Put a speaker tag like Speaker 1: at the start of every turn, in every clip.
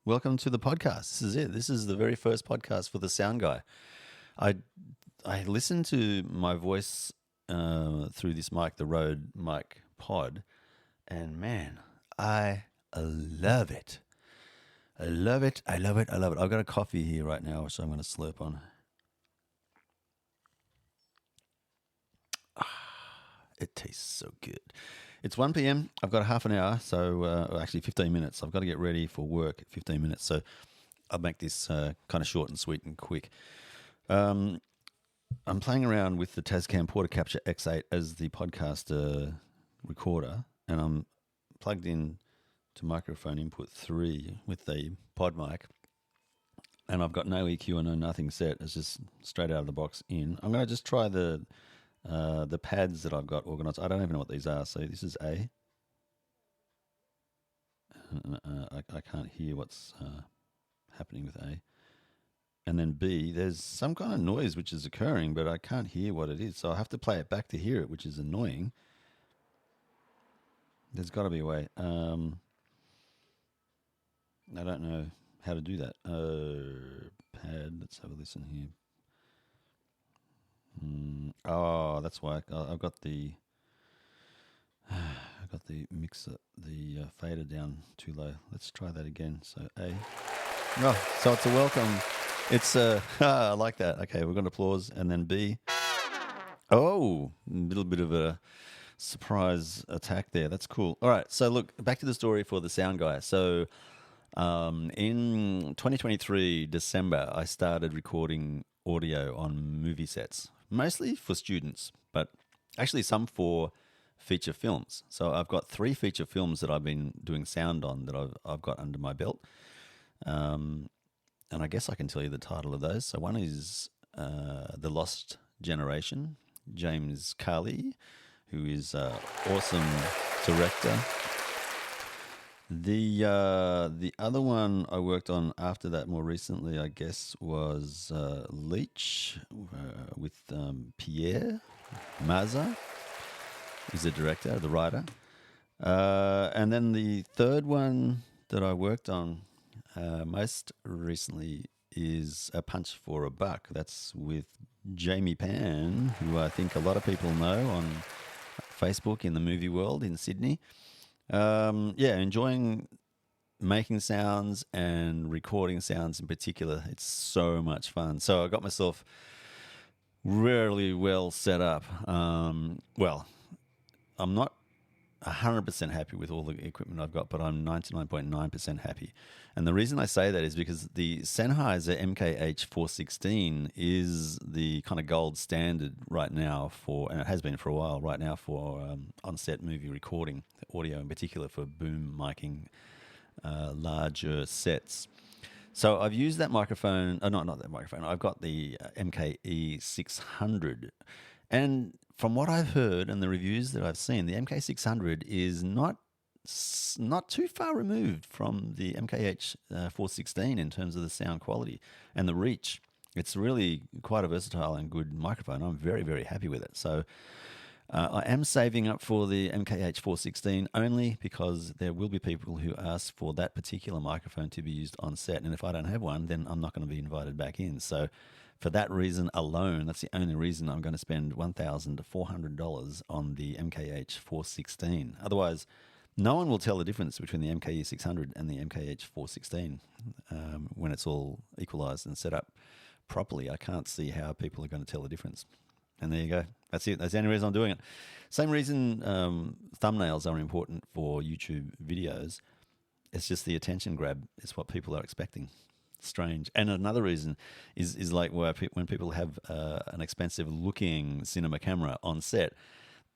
Speaker 1: Welcome to the podcast. This is it. This is the very first podcast for the sound guy. I listen to my voice through this mic, the Rode mic pod, and man, I love it. I love it. I love it. I love it. I've got a coffee here right now, which I'm going to slurp on. It tastes so good. It's 1 p.m. I've got a half an hour, so actually 15 minutes. I've got to get ready for work at 15 minutes, so I'll make this kind of short and sweet and quick. I'm playing around with the Tascam Porta Capture X8 as the podcast recorder, and I'm plugged in to microphone input 3 with the pod mic, and I've got no EQ and no nothing set. It's just straight out of the box in. I'm going to just try the pads that I've got organized. I don't even know what these are. So this is A. I can't hear what's happening with A. And then B, there's some kind of noise which is occurring, but I can't hear what it is. So I have to play it back to hear it, which is annoying. There's got to be a way. I don't know how to do that. Pad, let's have a listen here. Oh, that's why I've got the mixer, the fader down too low. Let's try that again. So A. Oh, so it's a welcome. It's I like that. Okay, we're going to applause, and then B. Oh, a little bit of a surprise attack there. That's cool. All right, so look, back to the story for the sound guy. So in 2023 December, I started recording audio on movie sets, mostly for students, but actually some for feature films. So I've got 3 feature films that I've been doing sound on that I've got under my belt. And I guess I can tell you the title of those. So one is The Lost Generation, James Carley, who is an awesome director. The other one I worked on after that more recently, I guess, was Leech with Pierre Maza. He's the director, the writer. And then the third one that I worked on most recently is A Punch for a Buck. That's with Jamie Pan, who I think a lot of people know on Facebook in the movie world in Sydney. Enjoying making sounds and recording sounds in particular. It's so much fun. So I got myself really well set up. Well, I'm not 100% happy with all the equipment I've got, but I'm 99.9% happy. And the reason I say that is because the Sennheiser MKH416 is the kind of gold standard right now for, and it has been for a while right now, for on-set movie recording, audio in particular for boom miking larger sets. So I've used that microphone, not that microphone, I've got the MKE600. And from what I've heard and the reviews that I've seen, the MK600 is not too far removed from the MKH 416 in terms of the sound quality and the reach. It's really quite a versatile and good microphone. I'm very, very happy with it. So I am saving up for the MKH 416 only because there will be people who ask for that particular microphone to be used on set. And if I don't have one, then I'm not going to be invited back in. So for that reason alone, that's the only reason I'm going to spend $1,400 on the MKH 416. Otherwise, no one will tell the difference between the MKE 600 and the MKH 416 when it's all equalized and set up properly. I can't see how people are going to tell the difference. And there you go. That's it. That's the only reason I'm doing it. Same reason thumbnails are important for YouTube videos. It's just the attention grab is what people are expecting. Strange. And another reason is like when people have an expensive looking cinema camera on set,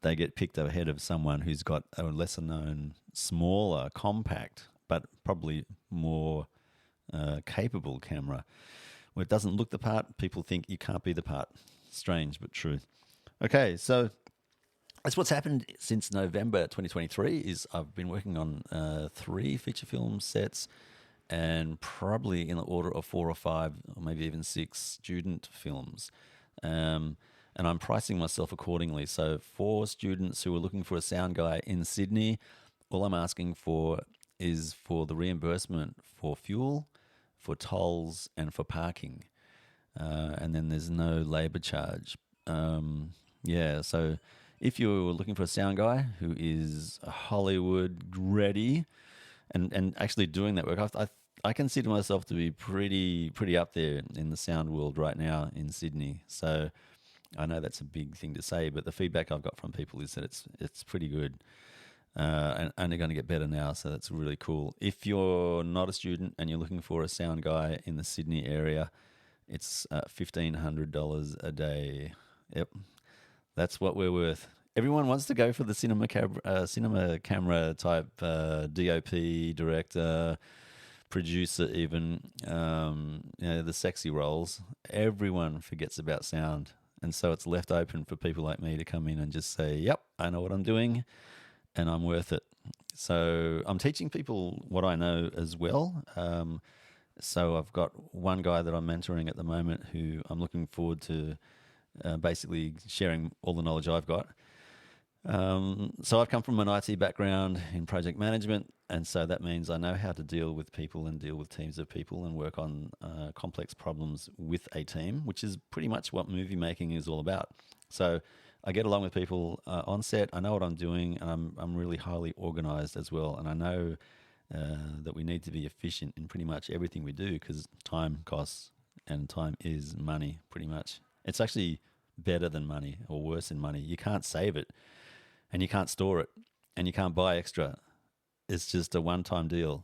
Speaker 1: they get picked ahead of someone who's got a lesser known, smaller, compact, but probably more capable camera. Where it doesn't look the part, people think you can't be the part. Strange, but true. Okay, so that's what's happened since November 2023 is I've been working on 3 feature film sets and probably in the order of 4 or 5 or maybe even 6 student films. And I'm pricing myself accordingly. So for students who are looking for a sound guy in Sydney, all I'm asking for is for the reimbursement for fuel, for tolls, and for parking. And then there's no labor charge. Yeah, so if you're looking for a sound guy who is Hollywood ready and actually doing that work, I consider myself to be pretty up there in the sound world right now in Sydney. So I know that's a big thing to say, but the feedback I've got from people is that it's pretty good. And only going to get better now, so that's really cool. If you're not a student and you're looking for a sound guy in the Sydney area, it's $1,500 a day. Yep, that's what we're worth. Everyone wants to go for the cinema camera type DOP director, producer, even the sexy roles. Everyone forgets about sound, and so it's left open for people like me to come in and just say, "Yep, I know what I'm doing, and I'm worth it." So I'm teaching people what I know as well. So I've got one guy that I'm mentoring at the moment who I'm looking forward to basically sharing all the knowledge I've got. So I've come from an IT background in project management, and so that means I know how to deal with people and deal with teams of people and work on complex problems with a team, which is pretty much what movie making is all about. So I get along with people on set. I know what I'm doing, and I'm really highly organized as well. And I know that we need to be efficient in pretty much everything we do because time costs, and time is money, pretty much. It's actually better than money or worse than money. You can't save it, and you can't store it, and you can't buy extra. It's just a one-time deal.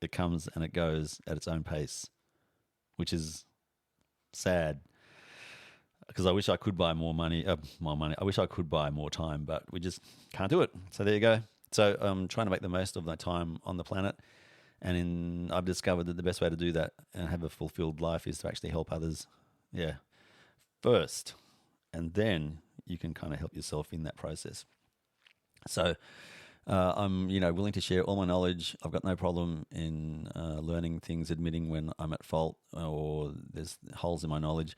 Speaker 1: It comes and it goes at its own pace, which is sad because I wish I could buy more money. I wish I could buy more time, but we just can't do it. So there you go. So I'm trying to make the most of my time on the planet, and I've discovered that the best way to do that and have a fulfilled life is to actually help others. Yeah, first, and then you can kind of help yourself in that process. So I'm, willing to share all my knowledge. I've got no problem in learning things, admitting when I'm at fault or there's holes in my knowledge.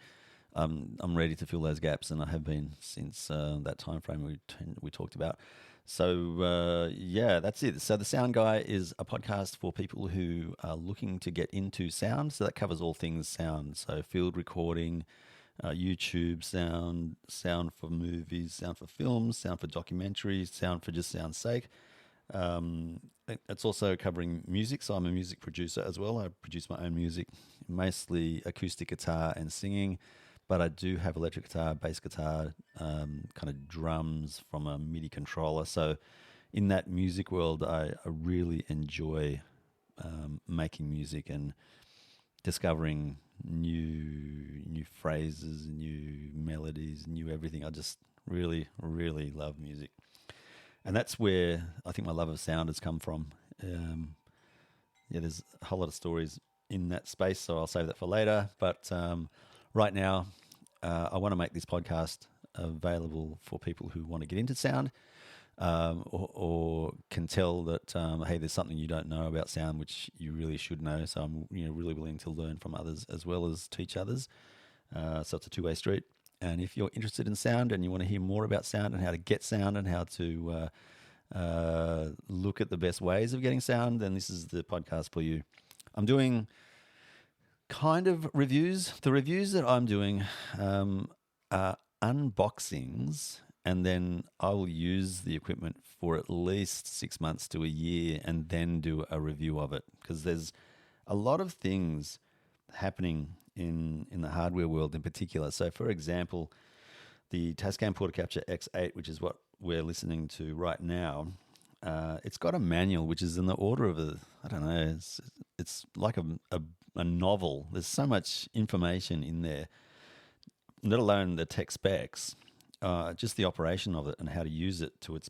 Speaker 1: I'm ready to fill those gaps, and I have been since that time frame we talked about. So yeah, that's it. So the Sound Guy is a podcast for people who are looking to get into sound. So that covers all things sound. So field recording, YouTube sound, sound for movies, sound for films, sound for documentaries, sound for just sound's sake. It's also covering music. So I'm a music producer as well. I produce my own music, mostly acoustic guitar and singing. But I do have electric guitar, bass guitar, kind of drums from a MIDI controller. So in that music world, I really enjoy making music and discovering new phrases, new melodies, new everything. I just really, really love music. And that's where I think my love of sound has come from. There's a whole lot of stories in that space, so I'll save that for later. But right now, I want to make this podcast available for people who want to get into sound or can tell that, hey, there's something you don't know about sound, which you really should know. So I'm really willing to learn from others as well as teach others. So it's a two-way street. And if you're interested in sound and you want to hear more about sound and how to get sound and how to look at the best ways of getting sound, then this is the podcast for you. I'm doing kind of reviews. The reviews that I'm doing are unboxings, and then I will use the equipment for at least 6 months to a year and then do a review of it, because there's a lot of things happening in the hardware world in particular. So, for example, the Tascam Portacapture X8, which is what we're listening to right now, it's got a manual which is in the order of I don't know, it's like a novel. There's so much information in there, let alone the tech specs, just the operation of it and how to use it to its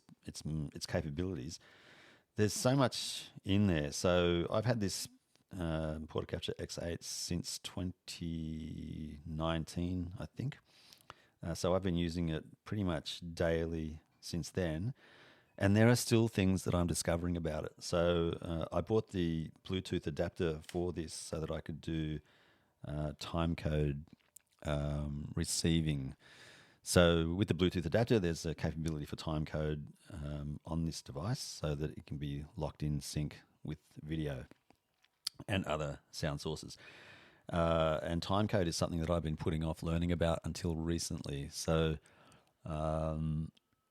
Speaker 1: capabilities. There's so much in there. So I've had this Portacapture X8 since 2019, I think. So I've been using it pretty much daily since then. And there are still things that I'm discovering about it. So I bought the Bluetooth adapter for this so that I could do time code receiving. So with the Bluetooth adapter, there's a capability for time code on this device so that it can be locked in sync with video and other sound sources. And timecode is something that I've been putting off learning about until recently. So,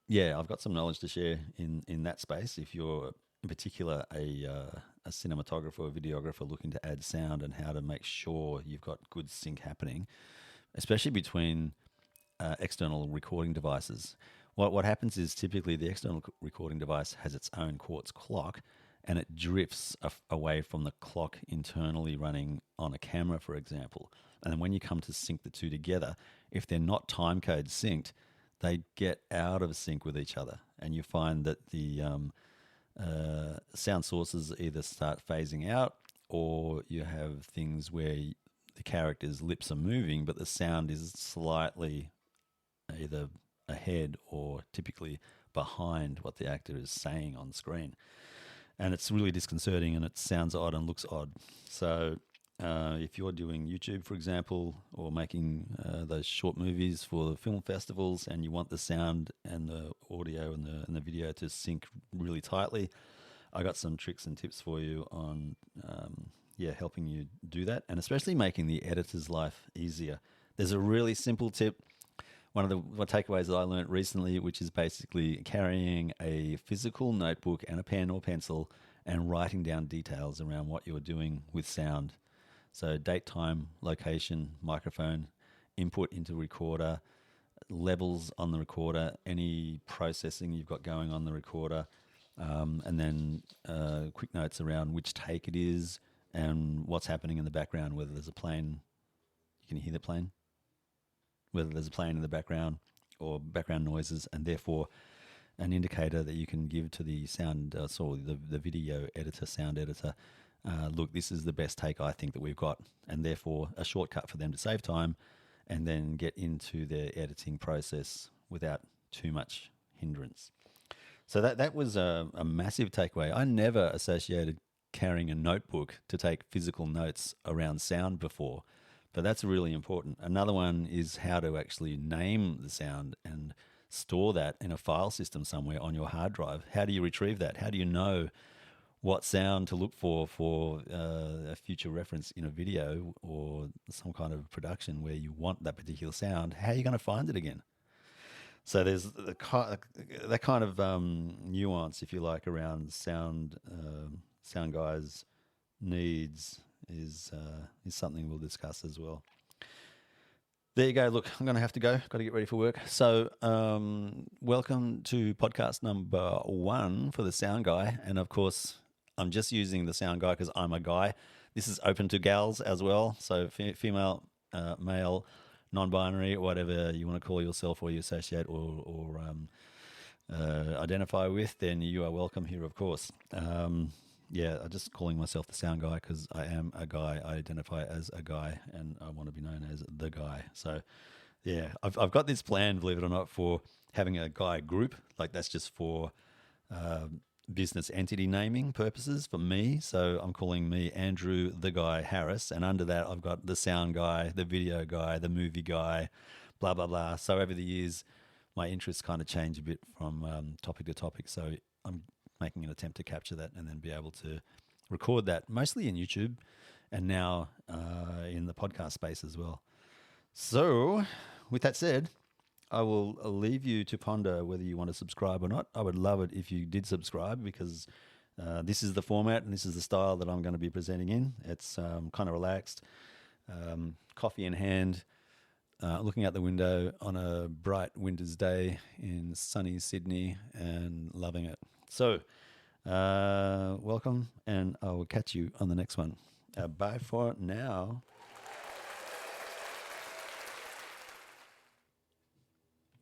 Speaker 1: yeah, I've got some knowledge to share in that space. If you're in particular a cinematographer or videographer looking to add sound and how to make sure you've got good sync happening, especially between external recording devices. What happens is typically the external recording device has its own quartz clock, and it drifts away from the clock internally running on a camera, for example. And then when you come to sync the two together, if they're not timecode synced, they get out of sync with each other, and you find that the sound sources either start phasing out, or you have things where the character's lips are moving, but the sound is slightly either ahead or typically behind what the actor is saying on screen. And it's really disconcerting, and it sounds odd and looks odd. So if you're doing YouTube, for example, or making those short movies for the film festivals, and you want the sound and the audio and the video to sync really tightly, I got some tricks and tips for you on helping you do that, and especially making the editor's life easier. There's a really simple tip. One of the takeaways that I learned recently, which is basically carrying a physical notebook and a pen or pencil and writing down details around what you're doing with sound. So date, time, location, microphone, input into recorder, levels on the recorder, any processing you've got going on the recorder, and then quick notes around which take it is and what's happening in the background, whether there's a plane. You can hear the plane? Whether there's a plane in the background or background noises, and therefore an indicator that you can give to the sound, the video editor, sound editor, look, this is the best take I think that we've got, and therefore a shortcut for them to save time and then get into their editing process without too much hindrance. So that was a massive takeaway. I never associated carrying a notebook to take physical notes around sound before, but that's really important. Another one is how to actually name the sound and store that in a file system somewhere on your hard drive. How do you retrieve that? How do you know what sound to look for a future reference in a video or some kind of production where you want that particular sound? How are you going to find it again? So there's that kind of nuance, if you like, around sound guys' needs is something we'll discuss as well. There you go. Look, I'm going to have to go. Got to get ready for work. So welcome to podcast number 1 for the Sound Guy. And of course, I'm just using the Sound Guy because I'm a guy. This is open to gals as well. So female, male, non-binary, whatever you want to call yourself or you associate or identify with, then you are welcome here, of course. I'm just calling myself the Sound Guy because I am a guy. I identify as a guy, and I want to be known as the guy. So, yeah, I've got this plan, believe it or not, for having a guy group. Like that's just for business entity naming purposes for me. So I'm calling me Andrew the Guy Harris, and under that I've got the Sound Guy, the Video Guy, the Movie Guy, blah blah blah. So over the years, my interests kind of change a bit from topic to topic. So I'm making an attempt to capture that and then be able to record that mostly in YouTube and now in the podcast space as well. So with that said, I will leave you to ponder whether you want to subscribe or not. I would love it if you did subscribe because this is the format and this is the style that I'm going to be presenting in. It's kind of relaxed, coffee in hand, looking out the window on a bright winter's day in sunny Sydney and loving it. So, welcome, and I will catch you on the next one. Bye for now.